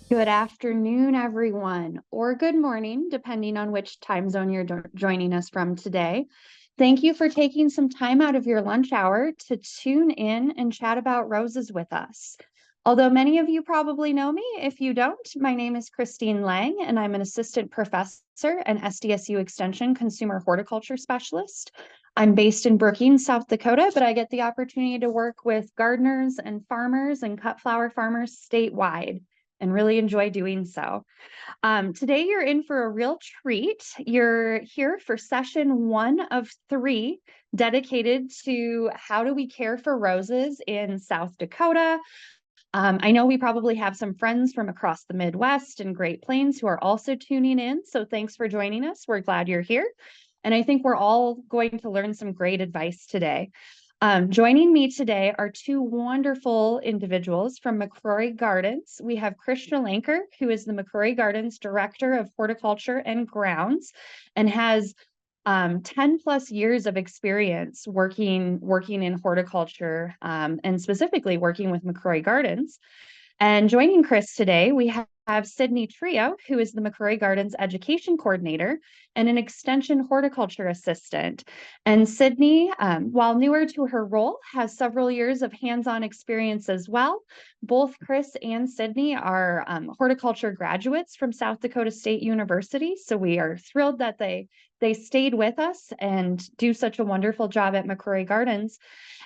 Good afternoon, everyone, or good morning, depending on which time zone you're joining us from today. Thank you for taking some time out of your lunch hour to tune in and chat about roses with us. Although many of you probably know me, if you don't, my name is Christine Lang, and I'm an assistant professor and SDSU Extension Consumer Horticulture Specialist. I'm based in Brookings, South Dakota, but I get the opportunity to work with gardeners and farmers and cut flower farmers statewide and really enjoy doing so. Today, you're in for a real treat. You're here for session 1 of 3, dedicated to how do we care for roses in South Dakota. I know we probably have some friends from across the Midwest and Great Plains who are also tuning in, so thanks for joining us. We're glad you're here. And I think we're all going to learn some great advice today. Joining me today are 2 wonderful individuals from McCrory Gardens. We have Chris Schlenker, who is the McCrory Gardens Director of Horticulture and Grounds and has 10 plus years of experience working in horticulture and specifically working with McCrory Gardens. And joining Chris today, we have Sydney Trio, who is the McCrory Gardens Education Coordinator and an Extension Horticulture Assistant. And Sydney, while newer to her role, has several years of hands-on experience as well. Both Chris and Sydney are horticulture graduates from South Dakota State University, so we are thrilled that they stayed with us and do such a wonderful job at McCrory Gardens.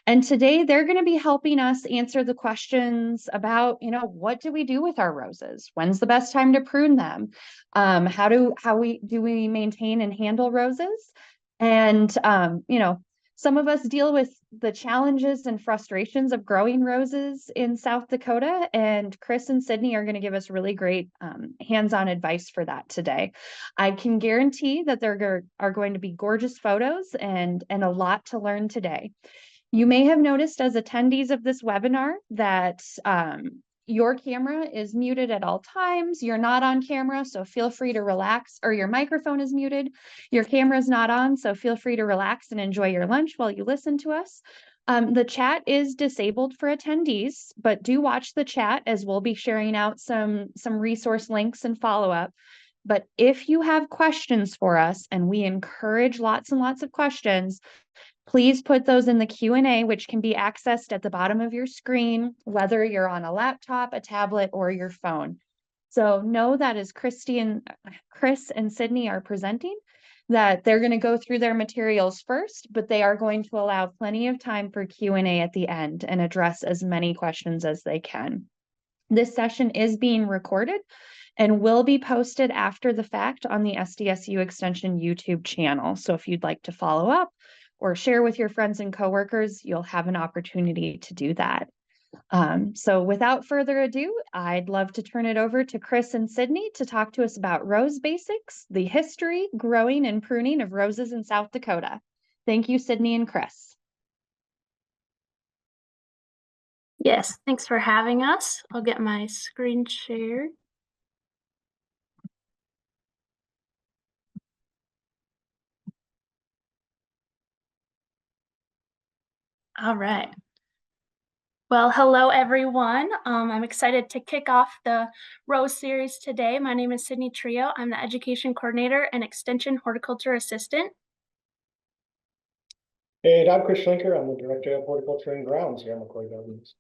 And today they're going to be helping us answer the questions about, what do we do with our roses? When's the best time to prune them? How do we maintain and handle roses? And, some of us deal with the challenges and frustrations of growing roses in South Dakota, and Chris and Sydney are going to give us really great hands-on advice for that today. I can guarantee that there are going to be gorgeous photos and a lot to learn today. You may have noticed as attendees of this webinar that your camera is muted at all times. You're not on camera, so feel free to relax, or your microphone is muted. Your camera is not on, so feel free to relax and enjoy your lunch while you listen to us. The chat is disabled for attendees, but do watch the chat as we'll be sharing out some resource links and follow-up. But if you have questions for us, and we encourage lots and lots of questions, please put those in the Q&A, which can be accessed at the bottom of your screen, whether you're on a laptop, a tablet, or your phone. So know that as Chris and Sydney are presenting, that they're going to go through their materials first, but they are going to allow plenty of time for Q&A at the end and address as many questions as they can. This session is being recorded and will be posted after the fact on the SDSU Extension YouTube channel. So if you'd like to follow up or share with your friends and coworkers, you'll have an opportunity to do that. So without further ado, I'd love to turn it over to Chris and Sydney to talk to us about rose basics, the history, growing, and pruning of roses in South Dakota. Thank you, Sydney and Chris. Yes, thanks for having us. I'll get my screen shared. All right. Well, hello, everyone. I'm excited to kick off the Rose series today. My name is Sydney Trio. I'm the Education Coordinator and Extension Horticulture Assistant. Hey, I'm Chris Schlenker. I'm the Director of Horticulture and Grounds here at McCrory Gardens.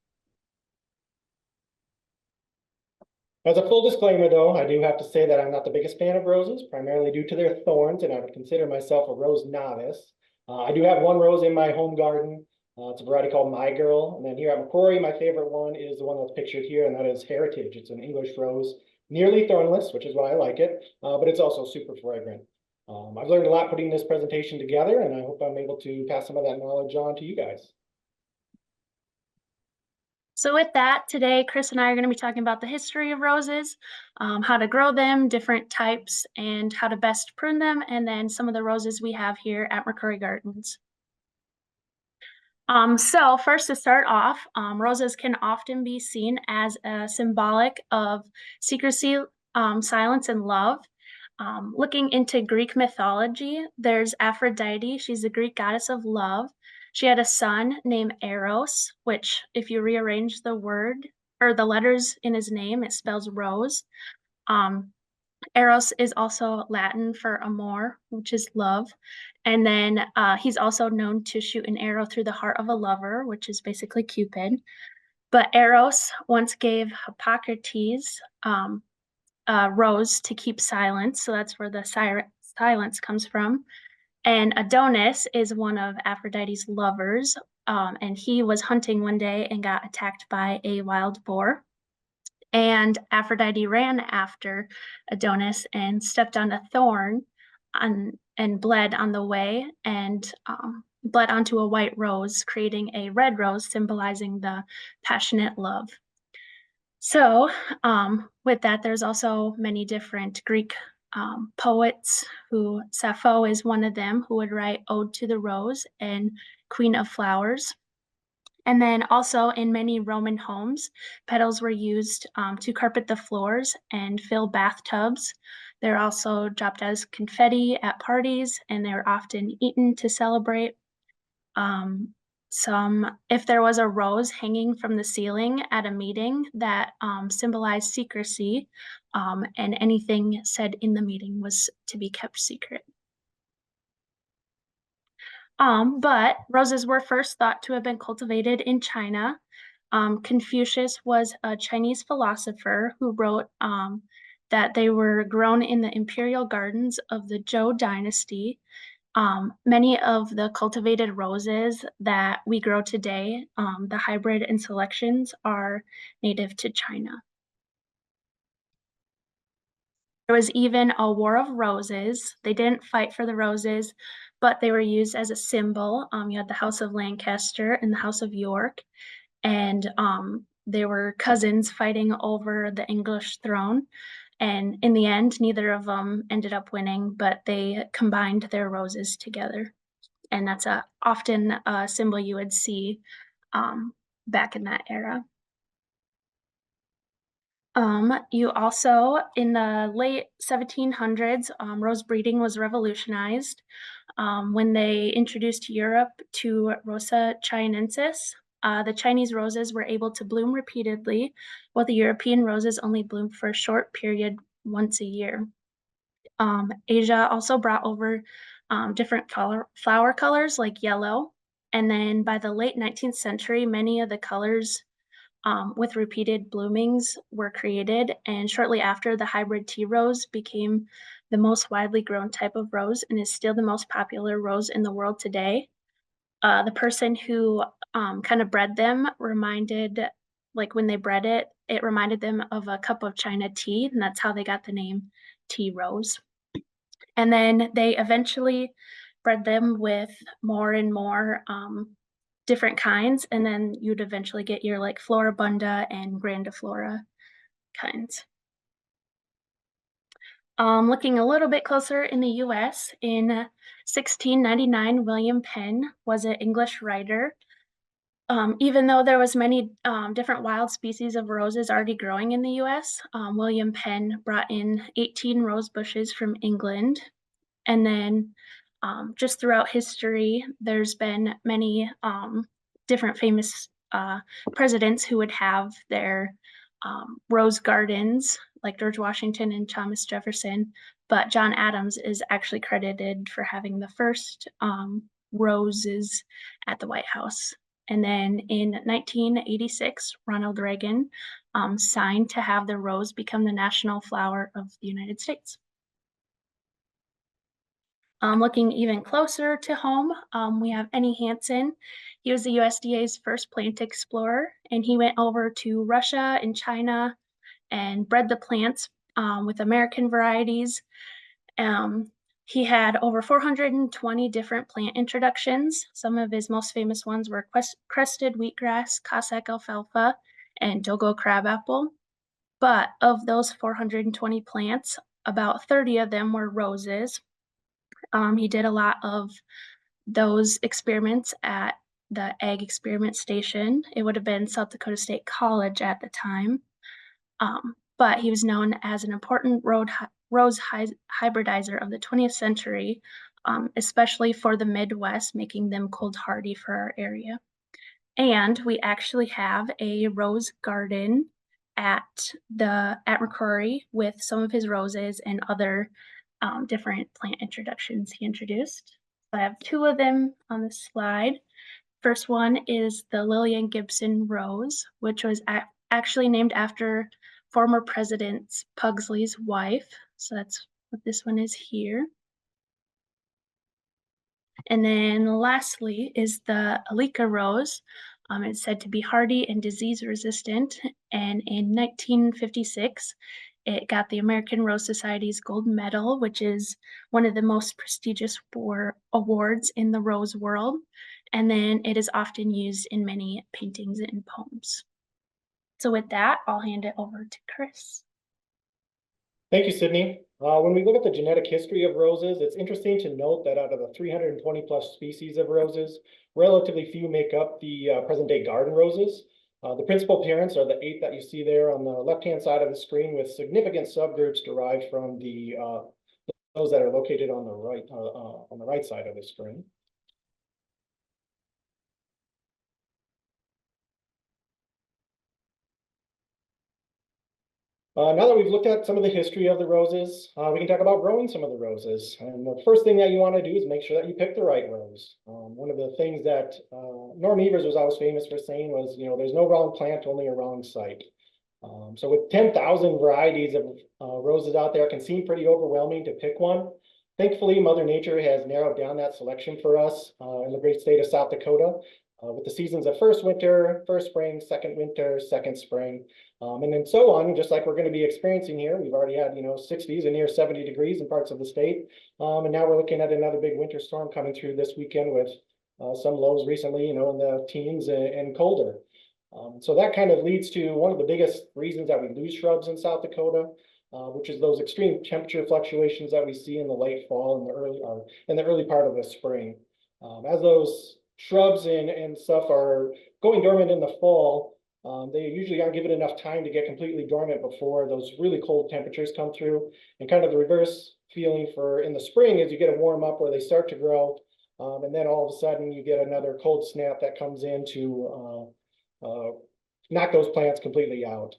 As a full disclaimer, though, I do have to say that I'm not the biggest fan of roses, primarily due to their thorns, and I would consider myself a rose novice. I do have one rose in my home garden. It's a variety called My Girl. And then here at McCrory, my favorite one is the one that's pictured here, and that is Heritage. It's an English rose, nearly thornless, which is why I like it, but it's also super fragrant. I've learned a lot putting this presentation together, and I hope I'm able to pass some of that knowledge on to you guys. So with that, today, Chris and I are going to be talking about the history of roses, how to grow them, different types, and how to best prune them, and then some of the roses we have here at McCrory Gardens. So first, to start off, roses can often be seen as a symbolic of secrecy, silence, and love. Looking into Greek mythology, there's Aphrodite. She's the Greek goddess of love. She had a son named Eros, which, if you rearrange the word or the letters in his name, it spells rose. Eros is also Latin for amor, which is love. And then he's also known to shoot an arrow through the heart of a lover, which is basically Cupid. But Eros once gave Hippocrates a rose to keep silence. So that's where the silence comes from. And Adonis is one of Aphrodite's lovers. And he was hunting one day and got attacked by a wild boar. And Aphrodite ran after Adonis and stepped on a thorn and bled on the way, and bled onto a white rose, creating a red rose symbolizing the passionate love. So with that, there's also many different Greek poets who, Sappho is one of them, who would write Ode to the Rose and Queen of Flowers. And then also in many Roman homes, petals were used to carpet the floors and fill bathtubs. They're also dropped as confetti at parties, and they're often eaten to celebrate. If there was a rose hanging from the ceiling at a meeting, that symbolized secrecy, and anything said in the meeting was to be kept secret. But roses were first thought to have been cultivated in China. Confucius was a Chinese philosopher who wrote that they were grown in the imperial gardens of the Zhou dynasty. Many of the cultivated roses that we grow today, the hybrid and selections, are native to China. There was even a war of roses. They didn't fight for the roses, but they were used as a symbol. You had the House of Lancaster and the House of York, and they were cousins fighting over the English throne. And in the end, neither of them ended up winning, but they combined their roses together. And that's often a symbol you would see back in that era. You also, in the late 1700s, rose breeding was revolutionized when they introduced Europe to Rosa chianensis. The Chinese roses were able to bloom repeatedly, while the European roses only bloomed for a short period once a year. Asia also brought over different flower colors like yellow. And then by the late 19th century, many of the colors with repeated bloomings were created. And shortly after, the hybrid tea rose became the most widely grown type of rose and is still the most popular rose in the world today. The person who kind of bred them when they bred it, it reminded them of a cup of China tea, and that's how they got the name tea rose. And then they eventually bred them with more and more different kinds, and then you'd eventually get your like Floribunda and Grandiflora kinds. Looking a little bit closer in the US, in 1699, William Penn was an English writer. Even though there was many different wild species of roses already growing in the US, William Penn brought in 18 rose bushes from England. And then just throughout history, there's been many different famous presidents who would have their rose gardens, like George Washington and Thomas Jefferson, but John Adams is actually credited for having the first roses at the White House. And then in 1986, Ronald Reagan signed to have the rose become the national flower of the United States. Looking even closer to home, we have Ennie Hansen. He was the USDA's first plant explorer, and he went over to Russia and China and bred the plants with American varieties. He had over 420 different plant introductions. Some of his most famous ones were crested wheatgrass, Cossack alfalfa, and Dogo crabapple. But of those 420 plants, about 30 of them were roses. He did a lot of those experiments at the Ag Experiment Station. It would have been South Dakota State College at the time. But he was known as an important rose hybridizer of the 20th century, especially for the Midwest, making them cold hardy for our area. And we actually have a rose garden at McCrory with some of his roses and other different plant introductions he introduced. I have two of them on this slide. First one is the Lillian Gibson rose, which was actually named after former President Pugsley's wife. So that's what this one is here. And then lastly is the Alika rose. It's said to be hardy and disease resistant. And in 1956, it got the American Rose Society's Gold Medal, which is one of the most prestigious awards in the rose world. And then it is often used in many paintings and poems. So with that, I'll hand it over to Chris. Thank you, Sydney. When we look at the genetic history of roses, it's interesting to note that out of the 320 plus species of roses, relatively few make up the present day garden roses. The principal parents are the 8 that you see there on the left-hand side of the screen, with significant subgroups derived from those that are located on the right side of the screen. Now that we've looked at some of the history of the roses, we can talk about growing some of the roses. And the first thing that you want to do is make sure that you pick the right rose. One of the things that Norm Evers was always famous for saying was, there's no wrong plant, only a wrong site. So with 10,000 varieties of roses out there, it can seem pretty overwhelming to pick one. Thankfully, Mother Nature has narrowed down that selection for us in the great state of South Dakota, with the seasons of first winter, first spring, second winter, second spring, and then so on, just like we're going to be experiencing here. We've already had, 60s and near 70 degrees in parts of the state. And now we're looking at another big winter storm coming through this weekend with some lows recently, in the teens and colder. So that kind of leads to one of the biggest reasons that we lose shrubs in South Dakota, which is those extreme temperature fluctuations that we see in the late fall and the early part of the spring. As those shrubs and stuff are going dormant in the fall, they usually aren't given enough time to get completely dormant before those really cold temperatures come through. And kind of the reverse feeling for in the spring is you get a warm up where they start to grow, and then all of a sudden you get another cold snap that comes in to knock those plants completely out.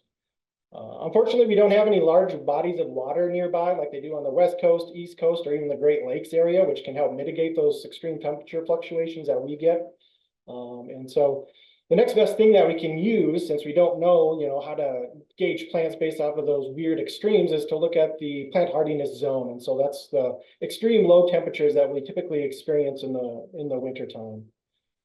Unfortunately, we don't have any large bodies of water nearby like they do on the West Coast, East Coast, or even the Great Lakes area, which can help mitigate those extreme temperature fluctuations that we get. And so the next best thing that we can use, since we don't know, how to gauge plants based off of those weird extremes, is to look at the plant hardiness zone. And so that's the extreme low temperatures that we typically experience in the wintertime.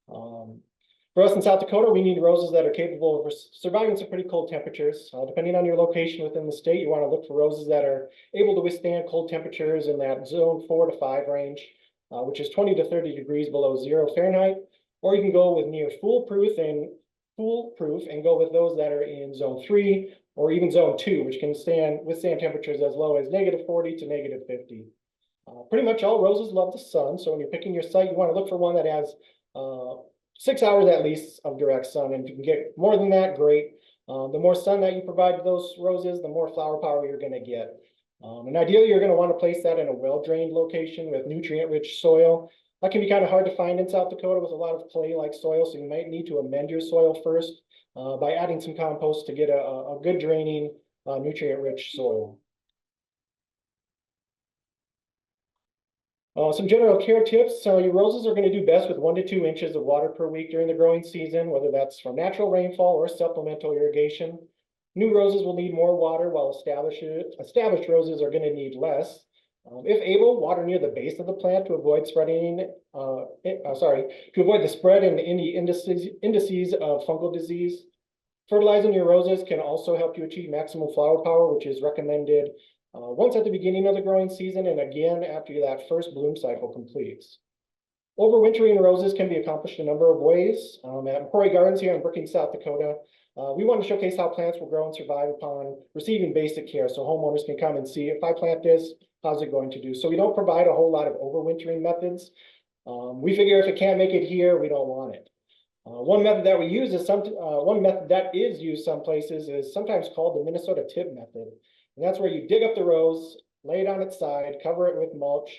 For us in South Dakota, we need roses that are capable of surviving some pretty cold temperatures. Depending on your location within the state, you want to look for roses that are able to withstand cold temperatures in that zone 4 to 5 range, which is 20 to 30 degrees below 0 Fahrenheit. Or you can go with near foolproof and go with those that are in zone 3 or even zone 2, which can withstand temperatures as low as -40 to -50. Pretty much all roses love the sun, so when you're picking your site, you want to look for one that has 6 hours at least of direct sun, and if you can get more than that, great. The more sun that you provide to those roses, the more flower power you're going to get. And ideally, you're going to want to place that in a well-drained location with nutrient-rich soil. That can be kind of hard to find in South Dakota with a lot of clay-like soil, so you might need to amend your soil first by adding some compost to get a good draining, nutrient-rich soil. Some general care tips. So your roses are going to do best with 1 to 2 inches of water per week during the growing season, whether that's from natural rainfall or supplemental irrigation. New roses will need more water, while established roses are going to need less. If able, water near the base of the plant to avoid the spread in any indices of fungal disease. Fertilizing your roses can also help you achieve maximum flower power, which is recommended once at the beginning of the growing season and again after that first bloom cycle completes. Overwintering roses can be accomplished a number of ways. At McCrory Gardens here in Brookings, South Dakota, we want to showcase how plants will grow and survive upon receiving basic care, so homeowners can come and see, if I plant this, how's it going to do? So we don't provide a whole lot of overwintering methods. We figure if it can't make it here, we don't want it. One method that we use is one method that is used some places is sometimes called the Minnesota tip method. And that's where you dig up the rose, lay it on its side, cover it with mulch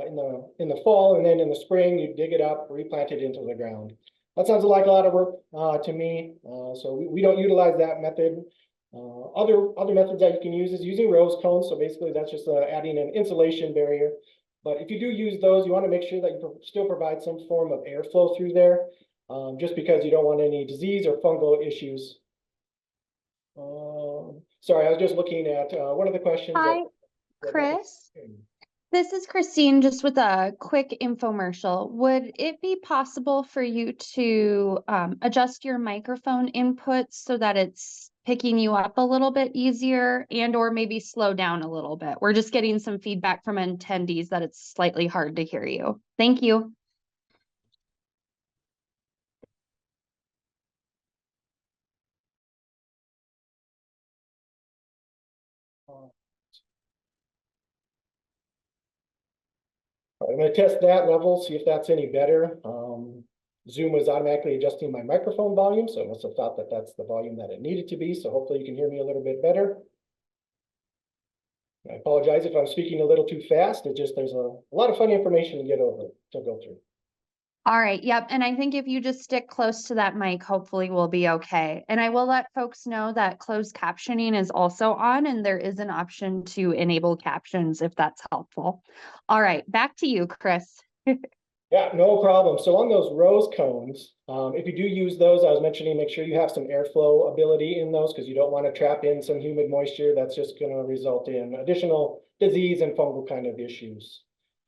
in the fall, and then in the spring you dig it up, replant it into the ground. That sounds like a lot of work to me. So we don't utilize that method. Other methods that you can use is using rose cones. So basically that's just adding an insulation barrier. But if you do use those, you want to make sure that you still provide some form of airflow through there, just because you don't want any disease or fungal issues. Sorry, I was just looking at one of the questions. Hi, Chris. This is Christine, just with a quick infomercial. Would it be possible for you to adjust your microphone inputs so that it's picking you up a little bit easier and or maybe slow down a little bit? We're just getting some feedback from attendees that it's slightly hard to hear you. Thank you. I'm going to test that level, see if that's any better. Zoom was automatically adjusting my microphone volume, so I must have thought that that's the volume that it needed to be. So hopefully you can hear me a little bit better. I apologize if I'm speaking a little too fast. It just, there's a lot of funny information to go through. All right. Yep. And I think if you just stick close to that mic, hopefully we'll be okay. And I will let folks know that closed captioning is also on, and there is an option to enable captions if that's helpful. All right. Back to you, Chris. Yeah, no problem. So on those rose cones, if you do use those, I was mentioning, make sure you have some airflow ability in those, because you don't want to trap in some humid moisture. That's just going to result in additional disease and fungal kind of issues.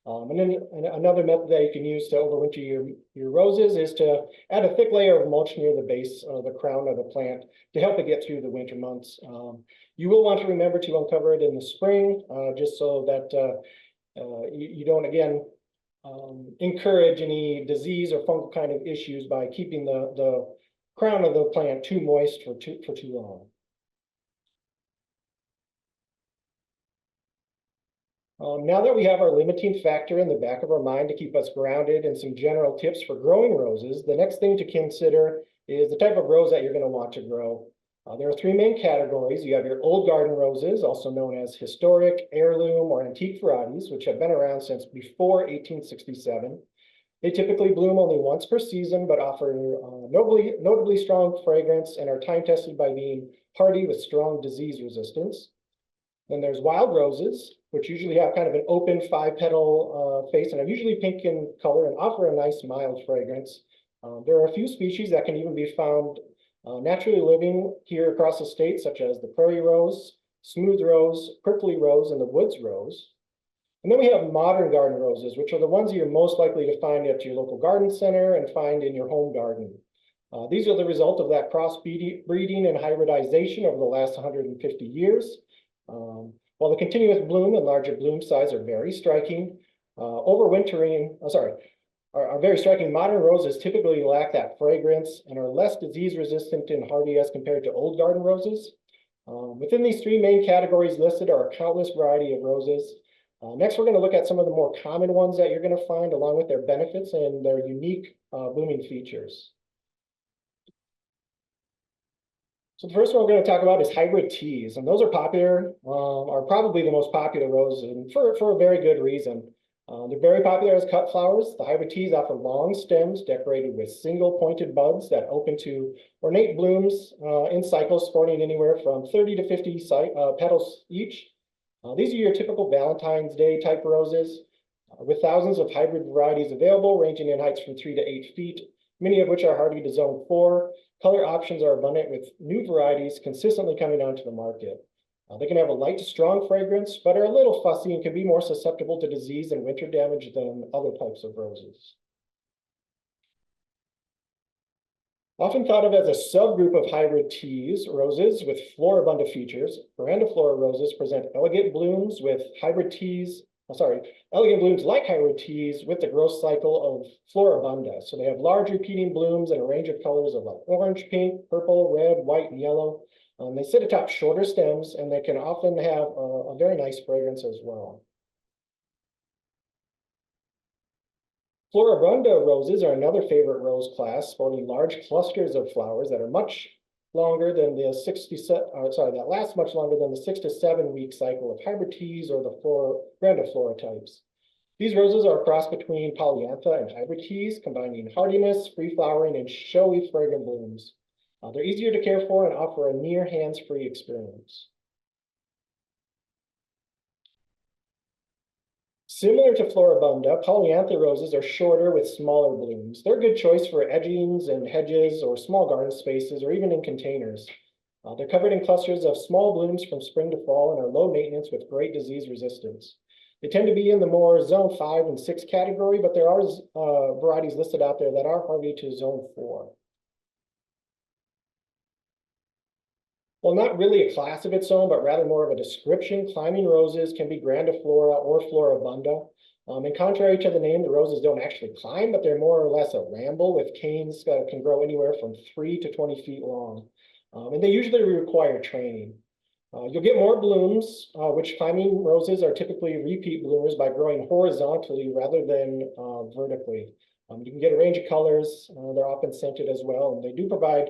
And then another method that you can use to overwinter your roses is to add a thick layer of mulch near the base of the crown of the plant to help it get through the winter months. You will want to remember to uncover it in the spring, just so that you don't, again, encourage any disease or fungal kind of issues by keeping the crown of the plant too moist for too long. Now that we have our limiting factor in the back of our mind to keep us grounded and some general tips for growing roses, the next thing to consider is the type of rose that you're going to want to grow. There are three main categories. You have your old garden roses, also known as historic, heirloom, or antique varieties, which have been around since before 1867. They typically bloom only once per season, but offer notably strong fragrance and are time-tested by being hardy with strong disease resistance. Then there's wild roses, which usually have kind of an open 5-petal face and are usually pink in color and offer a nice mild fragrance. There are a few species that can even be found naturally living here across the state, such as the prairie rose, smooth rose, prickly rose, and the woods rose. And then we have modern garden roses, which are the ones you're most likely to find at your local garden center and find in your home garden. These are the result of that cross-breeding and hybridization over the last 150 years. While the continuous bloom and larger bloom size are very striking, are very striking, modern roses typically lack that fragrance and are less disease resistant and hardy as compared to old garden roses. Within these three main categories listed are a countless variety of roses. Next, we're going to look at some of the more common ones that you're going to find, along with their benefits and their unique blooming features. So the first one we're going to talk about is hybrid teas, and those are popular, are probably the most popular rose, and for a very good reason. They're very popular as cut flowers. The hybrid teas offer long stems decorated with single pointed buds that open to ornate blooms in cycles sporting anywhere from 30 to 50 petals each. These are your typical Valentine's Day type roses, with thousands of hybrid varieties available, ranging in heights from 3 to 8 feet, many of which are hardy to zone 4. Color options are abundant, with new varieties consistently coming onto the market. They can have a light to strong fragrance, but are a little fussy and can be more susceptible to disease and winter damage than other types of roses. Often thought of as a subgroup of hybrid teas, roses with floribunda features, grandiflora roses present elegant blooms like hybrid teas with the growth cycle of floribunda. So they have large repeating blooms and a range of colors of like orange, pink, purple, red, white, and yellow. They sit atop shorter stems, and they can often have a very nice fragrance as well. Floribunda roses are another favorite rose class, sporting large clusters of flowers that are much longer than the that last much longer than the 6 to 7 week cycle of hybrid teas or the grandiflora types. These roses are a cross between polyantha and hybrid teas, combining hardiness, free flowering, and showy fragrant blooms. They're easier to care for and offer a near hands-free experience. Similar to Floribunda, polyantha roses are shorter with smaller blooms. They're a good choice for edgings and hedges or small garden spaces or even in containers. They're covered in clusters of small blooms from spring to fall and are low maintenance with great disease resistance. They tend to be in the more zone 5 and 6 category, but there are varieties listed out there that are hardy to zone 4. Well, not really a class of its own, but rather more of a description. Climbing roses can be grandiflora or floribunda. And contrary to the name, the roses don't actually climb, but they're more or less a ramble with canes that can grow anywhere from 3 to 20 feet long. And they usually require training. You'll get more blooms, which climbing roses are typically repeat bloomers by growing horizontally rather than vertically. You can get a range of colors. They're often scented as well, and they do provide,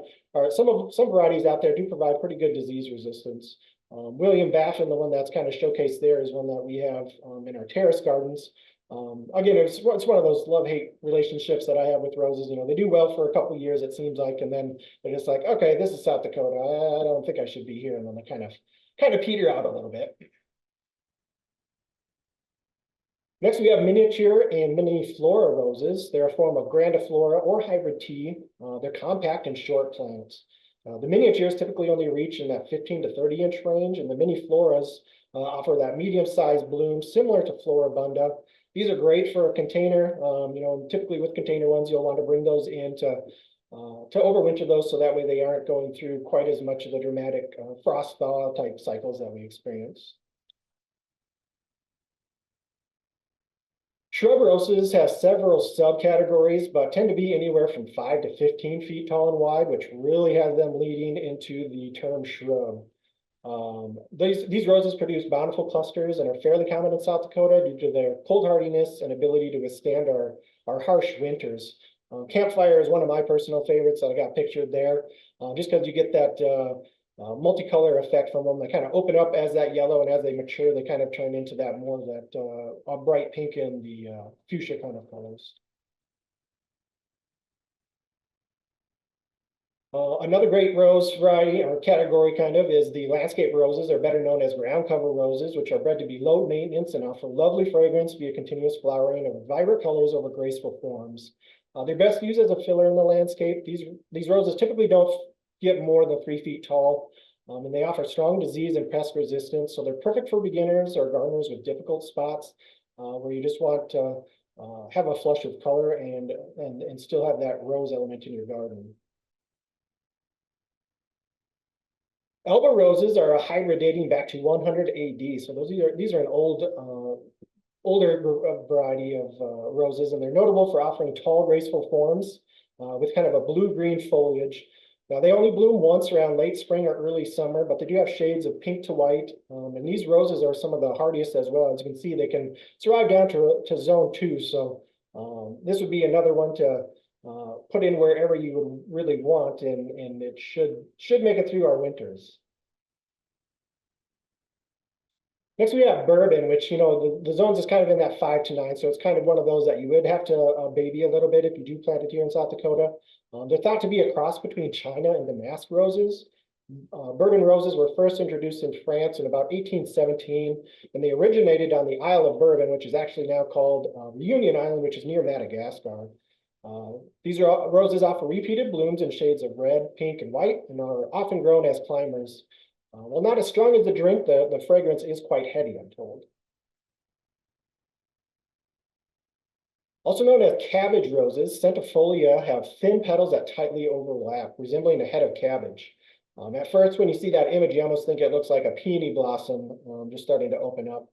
some varieties out there do provide pretty good disease resistance. William Baffin, the one that's kind of showcased there, is one that we have in our terrace gardens. Again, it's one of those love-hate relationships that I have with roses. You know, they do well for a couple of years, it seems like, and then they're just like, okay, this is South Dakota. I don't think I should be here, and then they kind of peter out a little bit. Next, we have miniature and mini flora roses. They're a form of grandiflora or hybrid tea. They're compact and short plants. The miniatures typically only reach in that 15 to 30 inch range, and the mini floras offer that medium-sized bloom similar to Floribunda. These are great for a container. You know, typically with container ones, you'll want to bring those in to overwinter those, so that way they aren't going through quite as much of the dramatic frost thaw type cycles that we experience. Shrub roses have several subcategories, but tend to be anywhere from 5 to 15 feet tall and wide, which really has them leading into the term shrub. These roses produce bountiful clusters and are fairly common in South Dakota due to their cold hardiness and ability to withstand our harsh winters. Campfire is one of my personal favorites that I got pictured there, just because you get that multicolor effect from them. They kind of open up as that yellow, and as they mature, they kind of turn into that more of that bright pink and the fuchsia kind of colors. Another great rose variety or category kind of is the landscape roses. They're better known as ground cover roses, which are bred to be low maintenance and offer lovely fragrance via continuous flowering of vibrant colors over graceful forms. They're best used as a filler in the landscape. These roses typically don't get more than 3 feet tall, and they offer strong disease and pest resistance. So they're perfect for beginners or gardeners with difficult spots where you just want to have a flush of color and still have that rose element in your garden. Elba roses are a hybrid dating back to 100 AD. So these are an older variety of roses, and they're notable for offering tall, graceful forms with kind of a blue-green foliage. Now, they only bloom once around late spring or early summer, but they do have shades of pink to white. And these roses are some of the hardiest as well. As you can see, they can survive down to zone 2. So this would be another one to put in wherever you would really want, and it should make it through our winters. Next, we have bourbon, which, you know, the zones is kind of in that 5 to 9. So it's kind of one of those that you would have to baby a little bit if you do plant it here in South Dakota. They're thought to be a cross between China and Damask roses. Bourbon roses were first introduced in France in about 1817, and they originated on the Isle of Bourbon, which is actually now called Reunion Island, which is near Madagascar. These roses offer repeated blooms in shades of red, pink, and white, and are often grown as climbers. While not as strong as the drink, the fragrance is quite heady, I'm told. Also known as cabbage roses, centifolia have thin petals that tightly overlap, resembling a head of cabbage. At first, when you see that image, you almost think it looks like a peony blossom just starting to open up.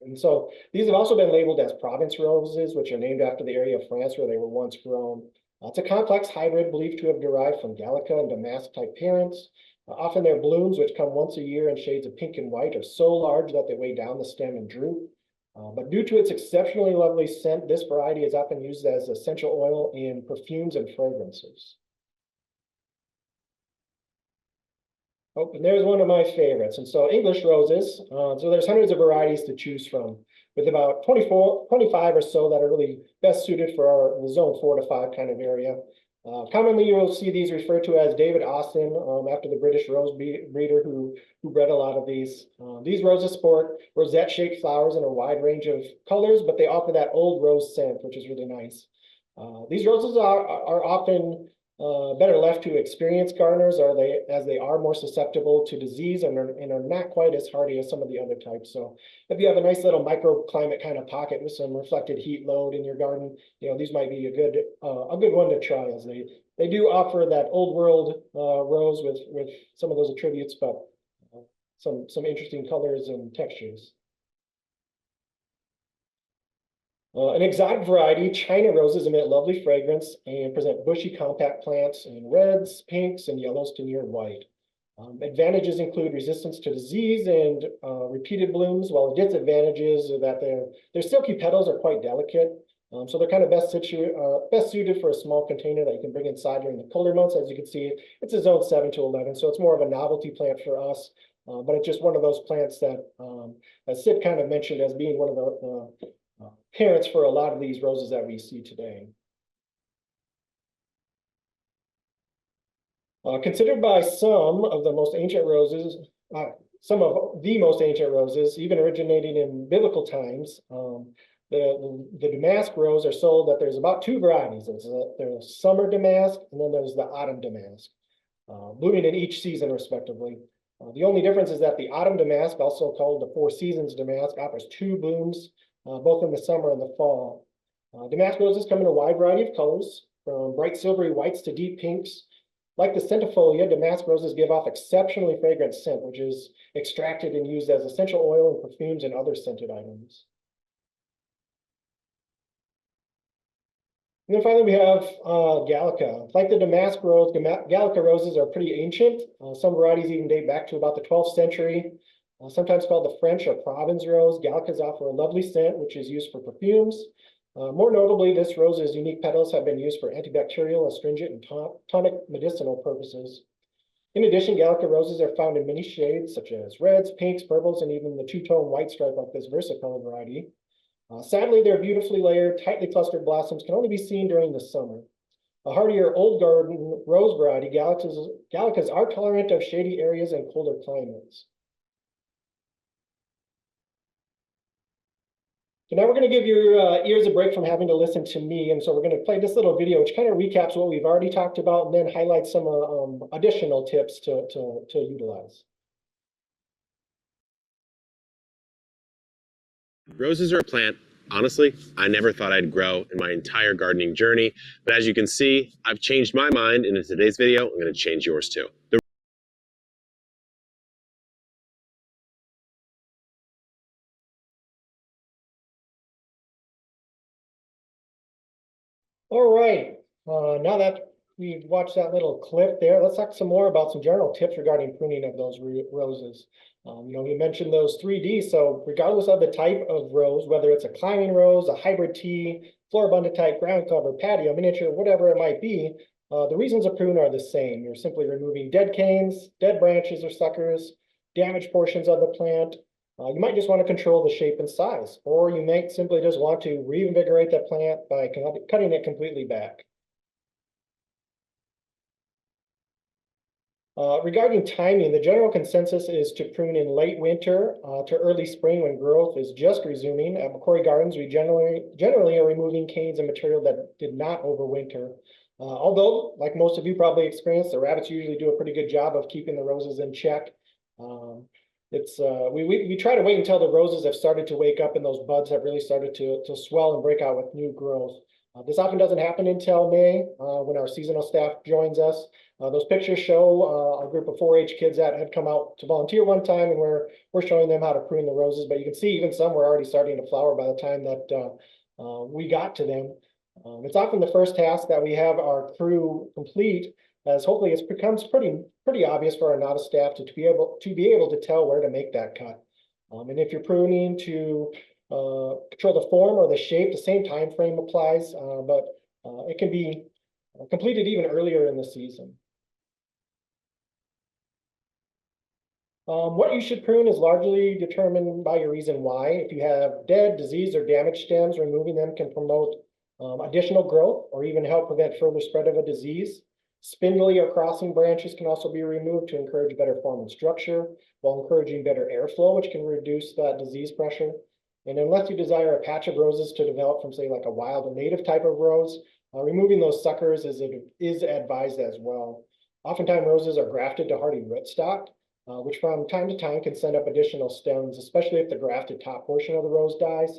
And so these have also been labeled as Provence roses, which are named after the area of France where they were once grown. It's a complex hybrid believed to have derived from Gallica and Damask type parents. Often their blooms, which come once a year in shades of pink and white, are so large that they weigh down the stem and droop. But due to its exceptionally lovely scent, this variety is often used as essential oil in perfumes and fragrances. Oh, and there's one of my favorites. And so English roses, so there's hundreds of varieties to choose from. with about 25 or so that are really best suited for the zone 4 to 5 kind of area. Commonly, you will see these referred to as David Austin, after the British rose breeder who bred a lot of these. These roses sport rosette-shaped flowers in a wide range of colors, but they offer that old rose scent, which is really nice. These roses are often better left to experienced gardeners, as they are more susceptible to disease and are not quite as hardy as some of the other types. So if you have a nice little microclimate kind of pocket with some reflected heat load in your garden, these might be a good one to try, as they do offer that old world rose with some of those attributes, but some interesting colors and textures. An exotic variety, China roses emit lovely fragrance and present bushy, compact plants in reds, pinks, and yellows to near white. Advantages include resistance to disease and repeated blooms, while the disadvantages are that their silky petals are quite delicate. So they're kind of best suited for a small container that you can bring inside during the colder months. As you can see, it's a zone 7 to 11, so it's more of a novelty plant for us. But it's just one of those plants that, as Sid kind of mentioned, as being one of the parents for a lot of these roses that we see today. Considered by some of the most ancient roses, even originating in biblical times, the damask rose are sold that there's about 2 varieties. There's summer damask, and then there's the autumn damask, blooming in each season respectively. The only difference is that the autumn damask, also called the 4 seasons damask, offers 2 blooms, both in the summer and the fall. Damask roses come in a wide variety of colors, from bright silvery whites to deep pinks. Like the centifolia, damask roses give off exceptionally fragrant scent, which is extracted and used as essential oil in perfumes and other scented items. And then finally, we have Gallica. Like the damask rose, Gallica roses are pretty ancient. Some varieties even date back to about the 12th century. Sometimes called the French or Provence rose, Gallicas offer a lovely scent, which is used for perfumes. More notably, this rose's unique petals have been used for antibacterial, astringent, and tonic medicinal purposes. In addition, Gallica roses are found in many shades, such as reds, pinks, purples, and even the 2-tone white stripe of this versicolor variety. Sadly, their beautifully layered, tightly clustered blossoms can only be seen during the summer. A hardier old garden rose variety, Gallicas are tolerant of shady areas and colder climates. So now we're going to give your ears a break from having to listen to me. And so we're going to play this little video, which kind of recaps what we've already talked about and then highlights some additional tips to utilize. Roses are a plant, honestly, I never thought I'd grow in my entire gardening journey. But as you can see, I've changed my mind, and in today's video, I'm going to change yours too. All right, now that we've watched that little clip there, let's talk some more about some general tips regarding pruning of those roses. We mentioned those 3Ds, so regardless of the type of rose, whether it's a climbing rose, a hybrid tea, floribunda type, ground cover, patio, miniature, whatever it might be, the reasons to prune are the same. You're simply removing dead canes, dead branches or suckers, damaged portions of the plant. You might just want to control the shape and size, or you might simply just want to reinvigorate that plant by cutting it completely back. Regarding timing, the general consensus is to prune in late winter to early spring when growth is just resuming. At McCrory Gardens, we generally are removing canes and material that did not overwinter. Although, like most of you probably experienced, the rabbits usually do a pretty good job of keeping the roses in check. We try to wait until the roses have started to wake up and those buds have really started to swell and break out with new growth. This often doesn't happen until May when our seasonal staff joins us. Those pictures show a group of 4-H kids that had come out to volunteer one time, and we're showing them how to prune the roses. But you can see even some were already starting to flower by the time that we got to them. It's often the first task that we have our crew complete, as hopefully it becomes pretty obvious for our novice staff to be able to tell where to make that cut. And if you're pruning to control the form or the shape, the same time frame applies, but it can be completed even earlier in the season. What you should prune is largely determined by your reason why. If you have dead, diseased, or damaged stems, removing them can promote additional growth or even help prevent further spread of a disease. Spindly or crossing branches can also be removed to encourage better form and structure, while encouraging better airflow, which can reduce that disease pressure. And unless you desire a patch of roses to develop from, say, like a wild or native type of rose, removing those suckers is advised as well. Oftentimes, roses are grafted to hardy rootstock, which from time to time can send up additional stems, especially if the grafted top portion of the rose dies.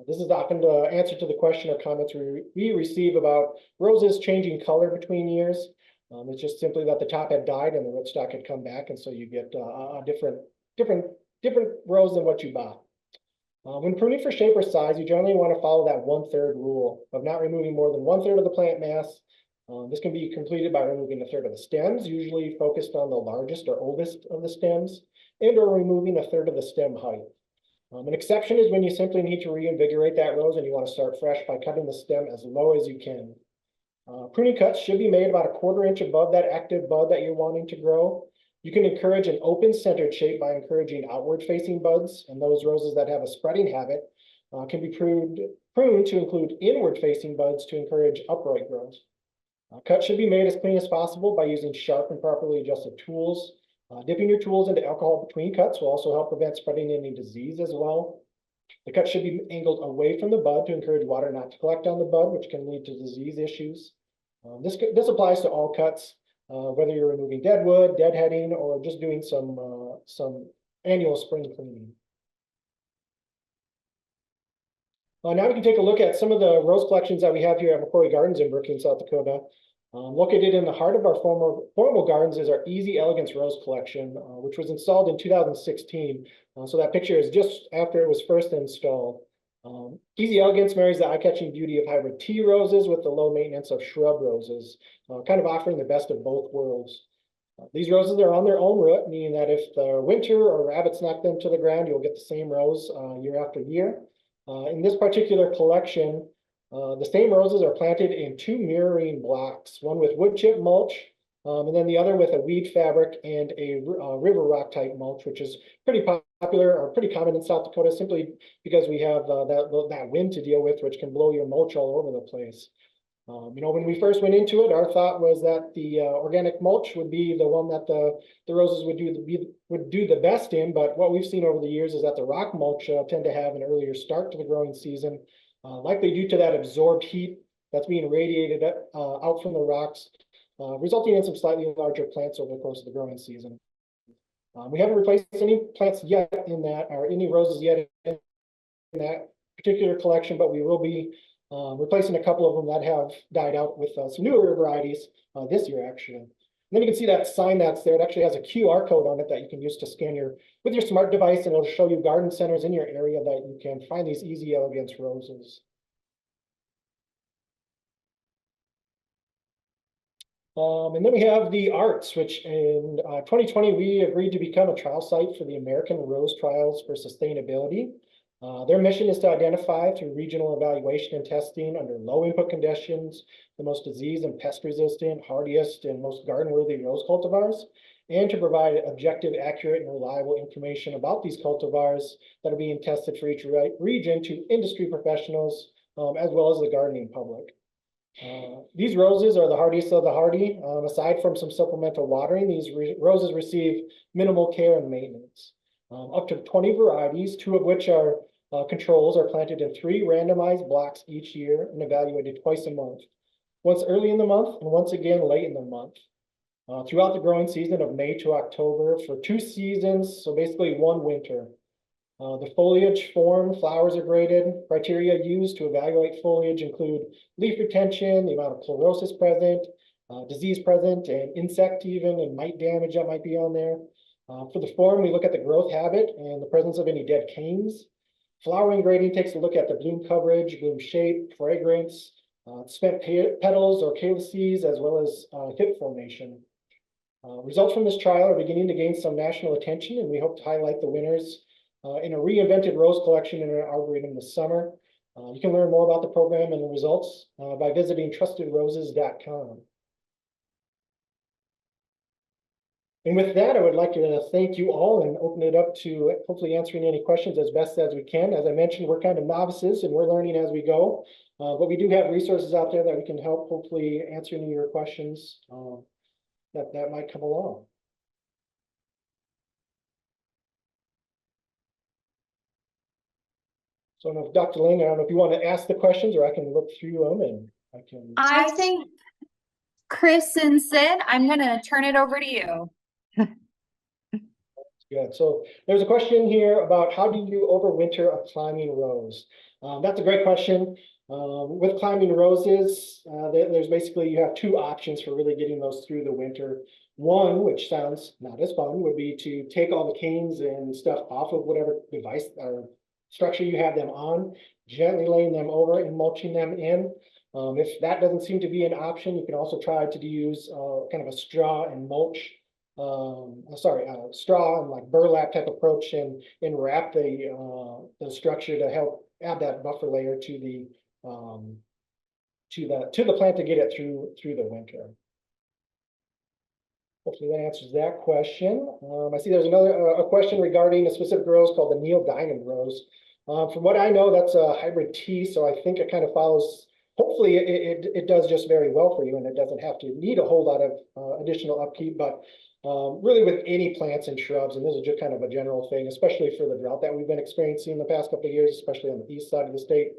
This is often the answer to the question or comments we receive about roses changing color between years. It's just simply that the top had died and the rootstock had come back, and so you get a different rose than what you bought. When pruning for shape or size, you generally want to follow that 1/3 rule of not removing more than 1/3 of the plant mass. This can be completed by removing 1/3 of the stems, usually focused on the largest or oldest of the stems, and or removing 1/3 of the stem height. An exception is when you simply need to reinvigorate that rose and you want to start fresh by cutting the stem as low as you can. Pruning cuts should be made about 1/4 inch above that active bud that you're wanting to grow. You can encourage an open centered shape by encouraging outward facing buds, and those roses that have a spreading habit can be pruned to include inward facing buds to encourage upright growth. Cuts should be made as clean as possible by using sharp and properly adjusted tools. Dipping your tools into alcohol between cuts will also help prevent spreading any disease as well. The cut should be angled away from the bud to encourage water not to collect on the bud, which can lead to disease issues. This applies to all cuts, whether you're removing dead wood, deadheading, or just doing some annual spring cleaning. Now we can take a look at some of the rose collections that we have here at McCrory Gardens in Brookings, South Dakota. Located in the heart of our formal gardens is our Easy Elegance Rose Collection, which was installed in 2016. So that picture is just after it was first installed. Easy Elegance marries the eye-catching beauty of hybrid tea roses with the low maintenance of shrub roses, kind of offering the best of both worlds. These roses are on their own root, meaning that if the winter or rabbits knock them to the ground, you'll get the same rose year after year. In this particular collection, the same roses are planted in 2 mirroring blocks, one with wood chip mulch, and then the other with a weed fabric and a river rock type mulch, which is pretty popular or pretty common in South Dakota, simply because we have that wind to deal with, which can blow your mulch all over the place. When we first went into it, our thought was that the organic mulch would be the one that the roses would do the best in. But what we've seen over the years is that the rock mulch tend to have an earlier start to the growing season, likely due to that absorbed heat that's being radiated out from the rocks, resulting in some slightly larger plants over the course of the growing season. We haven't replaced any plants yet in that, or any roses yet in that particular collection, but we will be replacing a couple of them that have died out with some newer varieties this year, actually. And then you can see that sign that's there. It actually has a QR code on it that you can use to scan with your smart device, and it'll show you garden centers in your area that you can find these Easy Elegance roses. And then we have the arts, which in 2020, we agreed to become a trial site for the American Rose Trials for Sustainability. Their mission is to identify through regional evaluation and testing under low input conditions, the most disease and pest resistant, hardiest, and most garden worthy rose cultivars, and to provide objective, accurate, and reliable information about these cultivars that are being tested for each region to industry professionals, as well as the gardening public. These roses are the hardiest of the hardy. Aside from some supplemental watering, these roses receive minimal care and maintenance. Up to 20 varieties, 2 of which are controls, are planted in 3 randomized blocks each year and evaluated twice a month, once early in the month and once again late in the month. Throughout the growing season of May to October for 2 seasons, so basically 1 winter. The foliage form, flowers are graded. Criteria used to evaluate foliage include leaf retention, the amount of chlorosis present, disease present, and insect even, and mite damage that might be on there. For the form, we look at the growth habit and the presence of any dead canes. Flowering grading takes a look at the bloom coverage, bloom shape, fragrance, spent petals or calyces, as well as hip formation. Results from this trial are beginning to gain some national attention, and we hope to highlight the winners in a reinvented rose collection in our arboretum this summer. You can learn more about the program and the results by visiting trustedroses.com. And with that, I would like to thank you all and open it up to hopefully answering any questions as best as we can. As I mentioned, we're kind of novices and we're learning as we go. But we do have resources out there that we can help hopefully answer any of your questions that might come along. So I don't know if Dr. Ling, I don't know if you want to ask the questions or I can look through them and I can. I think, Chris and Sid, I'm going to turn it over to you. Good. So there's a question here about how do you overwinter a climbing rose? That's a great question. With climbing roses, there's basically, you have two options for really getting those through the winter. One, which sounds not as fun, would be to take all the canes and stuff off of whatever device or structure you have them on, gently laying them over and mulching them in. If that doesn't seem to be an option, you can also try to use kind of a straw and mulch straw and like burlap type approach and wrap the structure to help add that buffer layer to the plant to get it through the winter. Hopefully that answers that question. I see there's a question regarding a specific rose called the Neil Diamond rose. From what I know, that's a hybrid tea, so I think it kind of follows. Hopefully it does just very well for you and it doesn't have to need a whole lot of additional upkeep, but really with any plants and shrubs, and this is just kind of a general thing, especially for the drought that we've been experiencing in the past couple of years, especially on the east side of the state,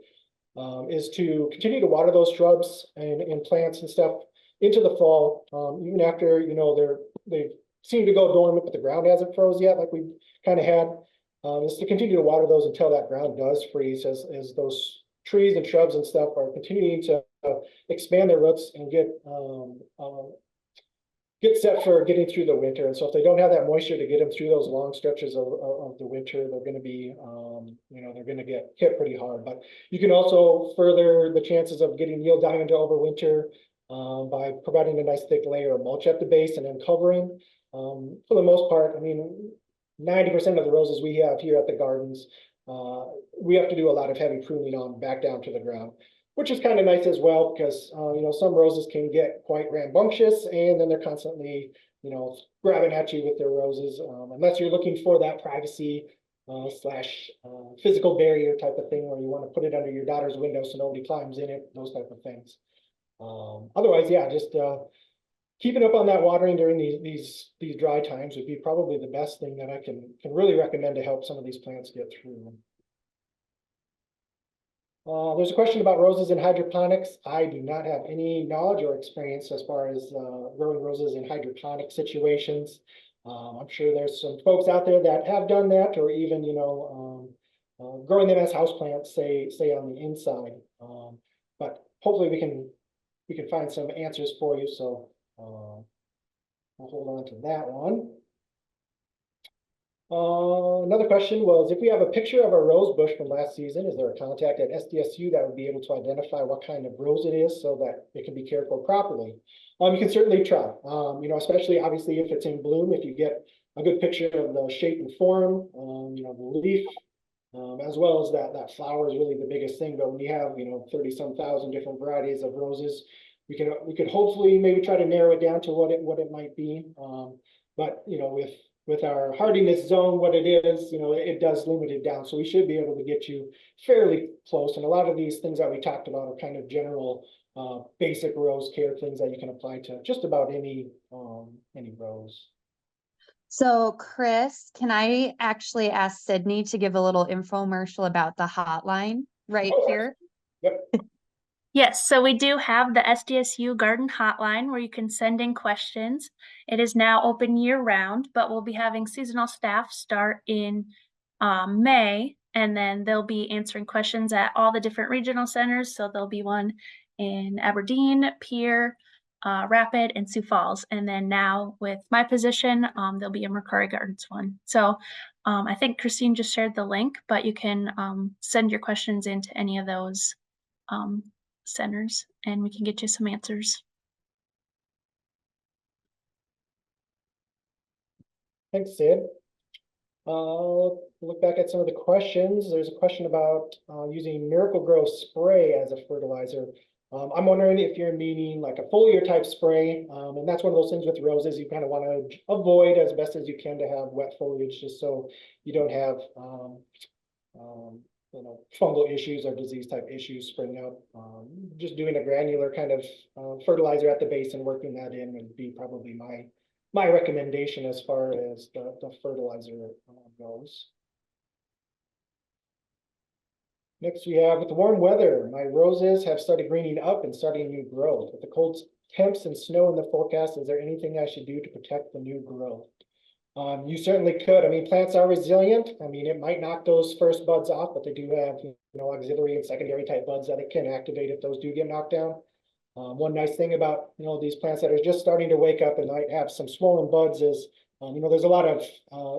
is to continue to water those shrubs and plants and stuff into the fall, even after, you know, they seem to go dormant, but the ground hasn't froze yet like we kind of had, is to continue to water those until that ground does freeze as those trees and shrubs and stuff are continuing to expand their roots and get set for getting through the winter. And so if they don't have that moisture to get them through those long stretches of the winter, they're going to be, you know, they're going to get hit pretty hard. But you can also further the chances of getting Neil Diamond to overwinter by providing a nice thick layer of mulch at the base and then covering. For the most part, I mean, 90% of the roses we have here at the gardens, we have to do a lot of heavy pruning on back down to the ground, which is kind of nice as well, because you know, some roses can get quite rambunctious and then they're constantly, you know, grabbing at you with their roses, unless you're looking for that privacy slash physical barrier type of thing where you want to put it under your daughter's window so nobody climbs in it, those type of things. Otherwise, yeah, just keeping up on that watering during these dry times would be probably the best thing that I can really recommend to help some of these plants get through. There's a question about roses in hydroponics. I do not have any knowledge or experience as far as growing roses in hydroponic situations. I'm sure there's some folks out there that have done that, or even, you know, growing them as houseplants, say on the inside. But hopefully we can find some answers for you. So we'll hold on to that one. Another question was, if we have a picture of a rose bush from last season, is there a contact at SDSU that would be able to identify what kind of rose it is so that it can be cared for properly? You can certainly try, you know, especially obviously if it's in bloom, if you get a good picture of the shape and form, you know, the leaf, as well as that flower is really the biggest thing. But when you have, you know, 30-some thousand different varieties of roses, we could hopefully maybe try to narrow it down to what it might be. But you know, with our hardiness zone, what it is, you know, it does limit it down. So we should be able to get you fairly close. And a lot of these things that we talked about are kind of general, basic rose care things that you can apply to just about any rose. So Chris, can I actually ask Sydney to give a little infomercial about the hotline right here? Yep. Yes, so we do have the SDSU Garden Hotline where you can send in questions. It is now open year-round, but we'll be having seasonal staff start in May, and then they'll be answering questions at all the different regional centers. So there'll be one in Aberdeen, Pierre, Rapid, and Sioux Falls. And then now with my position, there'll be a McCrory Gardens one. So I think Christine just shared the link, but you can send your questions into any of those centers and we can get you some answers. Thanks, Sid. Look back at some of the questions. There's a question about using Miracle-Gro spray as a fertilizer. I'm wondering if you're meaning like a foliar type spray, and that's one of those things with roses you kind of want to avoid as best as you can to have wet foliage, just so you don't have fungal issues or disease type issues spring up. Just doing a granular kind of fertilizer at the base and working that in would be probably my recommendation as far as the fertilizer goes. Next, we have with the warm weather, my roses have started greening up and starting new growth. With the cold temps and snow in the forecast, is there anything I should do to protect the new growth? You certainly could. I mean, plants are resilient. I mean, it might knock those first buds off, but they do have, auxiliary and secondary type buds that it can activate if those do get knocked down. One nice thing about, these plants that are just starting to wake up and might have some swollen buds is, there's a lot of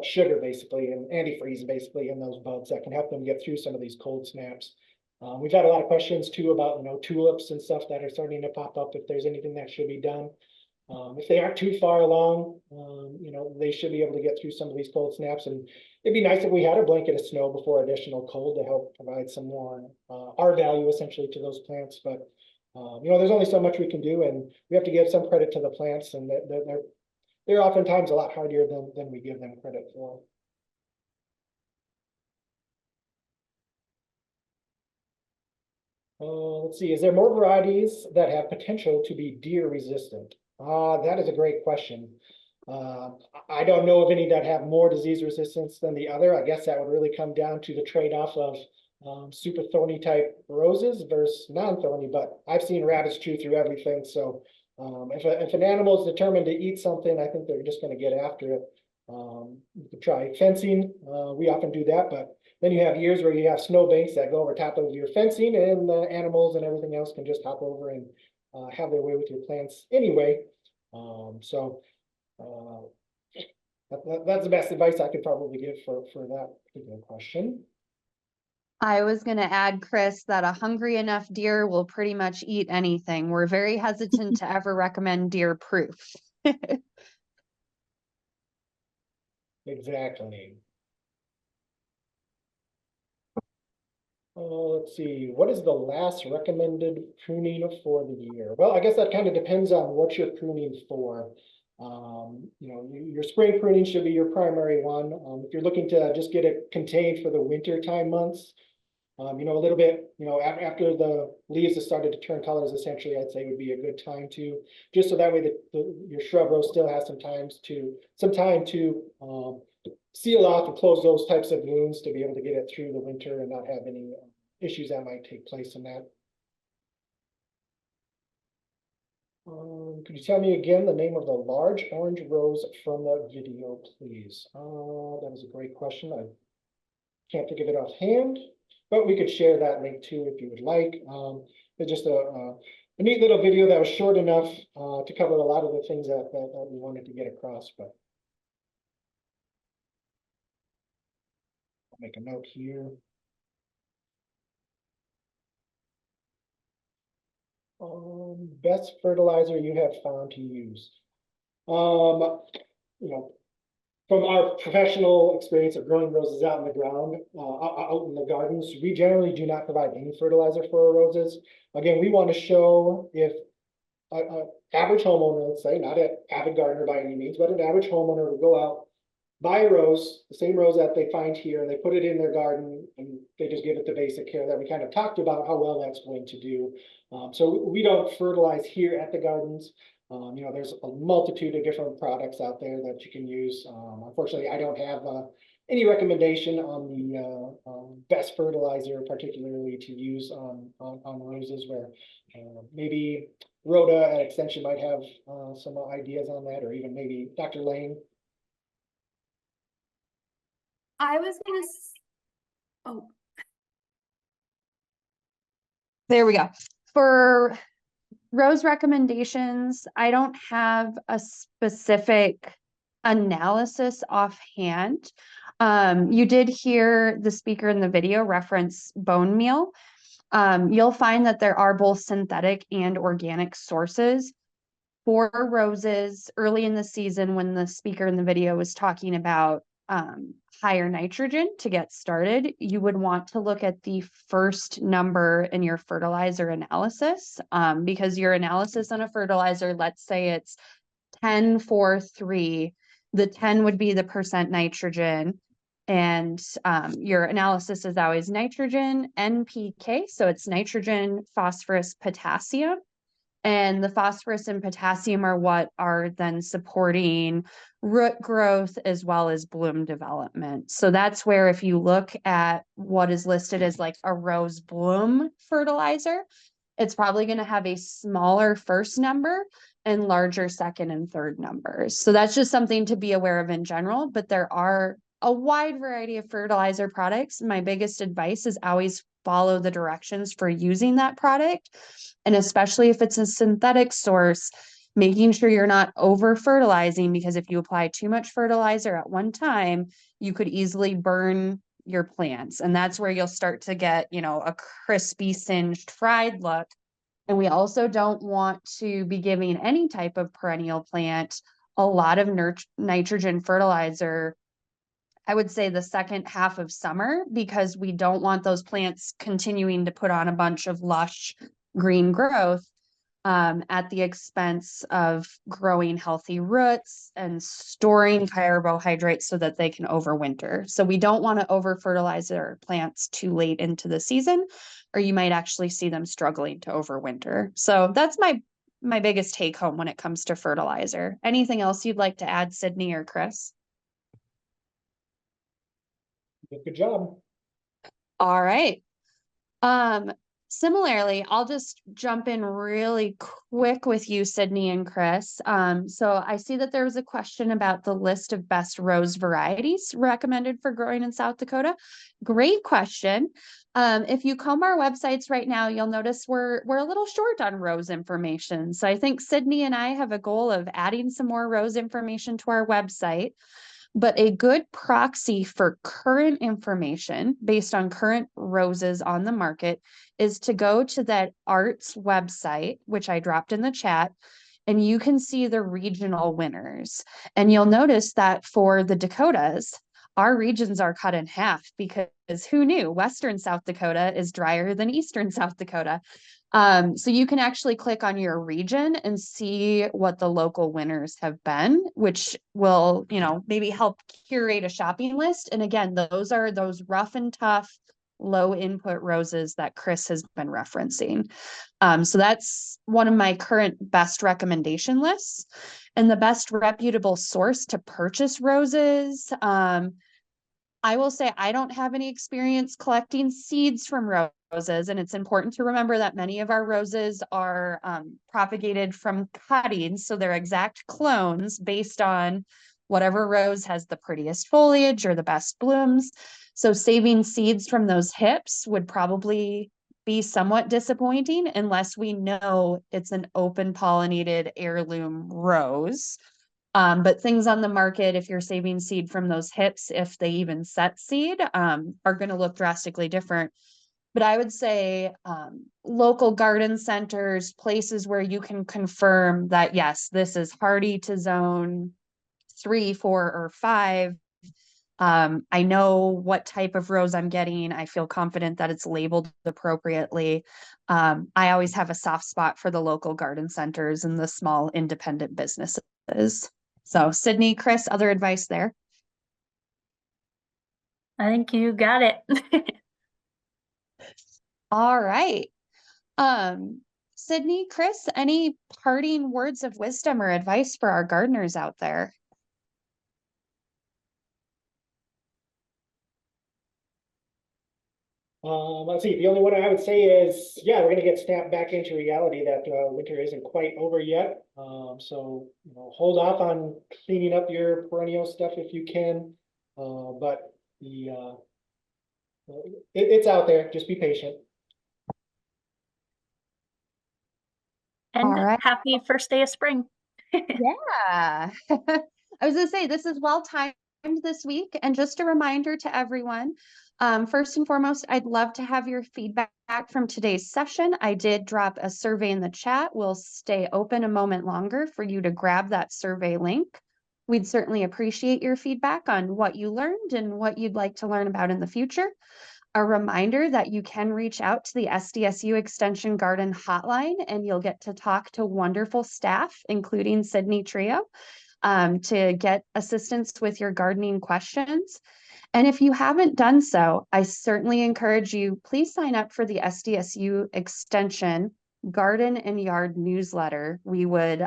sugar basically and antifreeze basically in those buds that can help them get through some of these cold snaps. We've had a lot of questions too about, tulips and stuff that are starting to pop up, if there's anything that should be done. If they aren't too far along, they should be able to get through some of these cold snaps. And it'd be nice if we had a blanket of snow before additional cold to help provide some more R value essentially to those plants. But, there's only so much we can do, and we have to give some credit to the plants, and they're oftentimes a lot hardier than we give them credit for. Let's see, is there more varieties that have potential to be deer resistant? That is a great question. I don't know of any that have more disease resistance than the other. I guess that would really come down to the trade-off of super thorny type roses versus non-thorny, but I've seen rabbits chew through everything. So if an animal is determined to eat something, I think they're just going to get after it. You could try fencing. We often do that, but then you have years where you have snowbanks that go over top of your fencing, and the animals and everything else can just hop over and have their way with your plants anyway. That's the best advice I could probably give for that particular question. I was going to add, Chris, that a hungry enough deer will pretty much eat anything. We're very hesitant to ever recommend deer proof. Exactly. Let's see, what is the last recommended pruning for the year? Well, I guess that kind of depends on what you're pruning for. Your spring pruning should be your primary one. If you're looking to just get it contained for the winter time months, a little bit, after the leaves have started to turn colors, essentially, I'd say would be a good time to, just so that way your shrub row still has some time to seal off and close those types of wounds to be able to get it through the winter and not have any issues that might take place in that. Could you tell me again the name of the large orange rose from the video, please? That is a great question. I can't think of it offhand, but we could share that link too if you would like. It's just a neat little video that was short enough to cover a lot of the things that we wanted to get across. But I'll make a note here. Best fertilizer you have found to use. From our professional experience of growing roses out in the ground, out in the gardens, we generally do not provide any fertilizer for our roses. Again, we want to show if an average homeowner, let's say, not an avid gardener by any means, but an average homeowner would go out, buy a rose, the same rose that they find here, and they put it in their garden, and they just give it the basic care that we kind of talked about, how well that's going to do. So we don't fertilize here at the gardens. There's a multitude of different products out there that you can use. Unfortunately, I don't have any recommendation on the best fertilizer, particularly to use on roses, where maybe Rhoda at Extension might have some ideas on that, or even maybe Dr. Lane. I was gonna, oh. There we go. For rose recommendations, I don't have a specific analysis offhand. You did hear the speaker in the video reference bone meal. You'll find that there are both synthetic and organic sources for roses early in the season when the speaker in the video was talking about higher nitrogen to get started, you would want to look at the first number in your fertilizer analysis, because your analysis on a fertilizer, let's say it's 10, 4, 3, the 10 would be the percent nitrogen. And your analysis is always nitrogen, NPK. So it's nitrogen, phosphorus, potassium. And the phosphorus and potassium are what are then supporting root growth as well as bloom development. So that's where if you look at what is listed as like a rose bloom fertilizer, it's probably going to have a smaller first number and larger second and third numbers. So that's just something to be aware of in general, but there are a wide variety of fertilizer products. My biggest advice is always follow the directions for using that product. And especially if it's a synthetic source, making sure you're not over fertilizing, because if you apply too much fertilizer at one time, you could easily burn your plants. And that's where you'll start to get, a crispy, singed, fried look. And we also don't want to be giving any type of perennial plant a lot of nitrogen fertilizer, I would say the second half of summer, because we don't want those plants continuing to put on a bunch of lush green growth at the expense of growing healthy roots and storing carbohydrates so that they can overwinter. So we don't want to over fertilize our plants too late into the season, or you might actually see them struggling to overwinter. So that's my biggest take home when it comes to fertilizer. Anything else you'd like to add, Sydney or Chris? Good job. All right. Similarly, I'll just jump in really quick with you, Sydney and Chris. So I see that there was a question about the list of best rose varieties recommended for growing in South Dakota. Great question. If you comb our websites right now, you'll notice we're a little short on rose information. So I think Sydney and I have a goal of adding some more rose information to our website. But a good proxy for current information based on current roses on the market is to go to that ARTS website, which I dropped in the chat, and you can see the regional winners. And you'll notice that for the Dakotas, our regions are cut in half, because who knew Western South Dakota is drier than Eastern South Dakota. So you can actually click on your region and see what the local winners have been, which will, maybe help curate a shopping list. And again, those are those rough and tough, low input roses that Chris has been referencing. So that's one of my current best recommendation lists. And the best reputable source to purchase roses, I will say I don't have any experience collecting seeds from roses, and it's important to remember that many of our roses are propagated from cuttings, so they're exact clones based on whatever rose has the prettiest foliage or the best blooms. So saving seeds from those hips would probably be somewhat disappointing unless we know it's an open pollinated heirloom rose. But things on the market, if you're saving seed from those hips, if they even set seed, are going to look drastically different. But I would say local garden centers, places where you can confirm that, yes, this is hardy to zone 3, 4, or 5. I know what type of rose I'm getting. I feel confident that it's labeled appropriately. I always have a soft spot for the local garden centers and the small independent businesses. So Sydney, Chris, other advice there? I think you got it. All right. Sydney, Chris, any parting words of wisdom or advice for our gardeners out there? Let's see. The only one I would say is, yeah, we're going to get snapped back into reality that winter isn't quite over yet. So hold off on cleaning up your perennial stuff if you can. But it's out there. Just be patient. And All right. happy first day of spring. Yeah. I was going to say, this is well timed this week. And just a reminder to everyone, first and foremost, I'd love to have your feedback from today's session. I did drop a survey in the chat. We'll stay open a moment longer for you to grab that survey link. We'd certainly appreciate your feedback on what you learned and what you'd like to learn about in the future. A reminder that you can reach out to the SDSU Extension Garden Hotline, and you'll get to talk to wonderful staff, including Sydney Trio, to get assistance with your gardening questions. And if you haven't done so, I certainly encourage you, please sign up for the SDSU Extension Garden and Yard newsletter. We would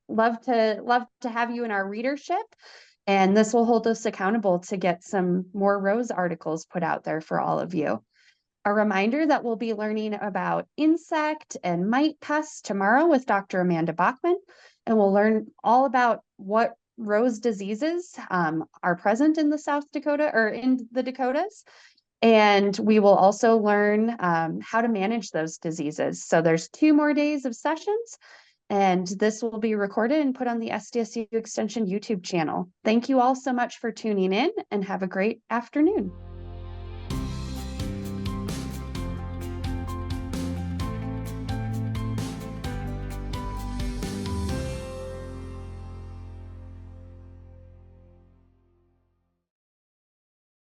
love to have you in our readership, and this will hold us accountable to get some more rose articles put out there for all of you. A reminder that we'll be learning about insect and mite pests tomorrow with Dr. Amanda Bachman, and we'll learn all about what rose diseases are present in the South Dakota or in the Dakotas. And we will also learn how to manage those diseases. So there's 2 more days of sessions, and this will be recorded and put on the SDSU Extension YouTube channel. Thank you all so much for tuning in, and have a great afternoon.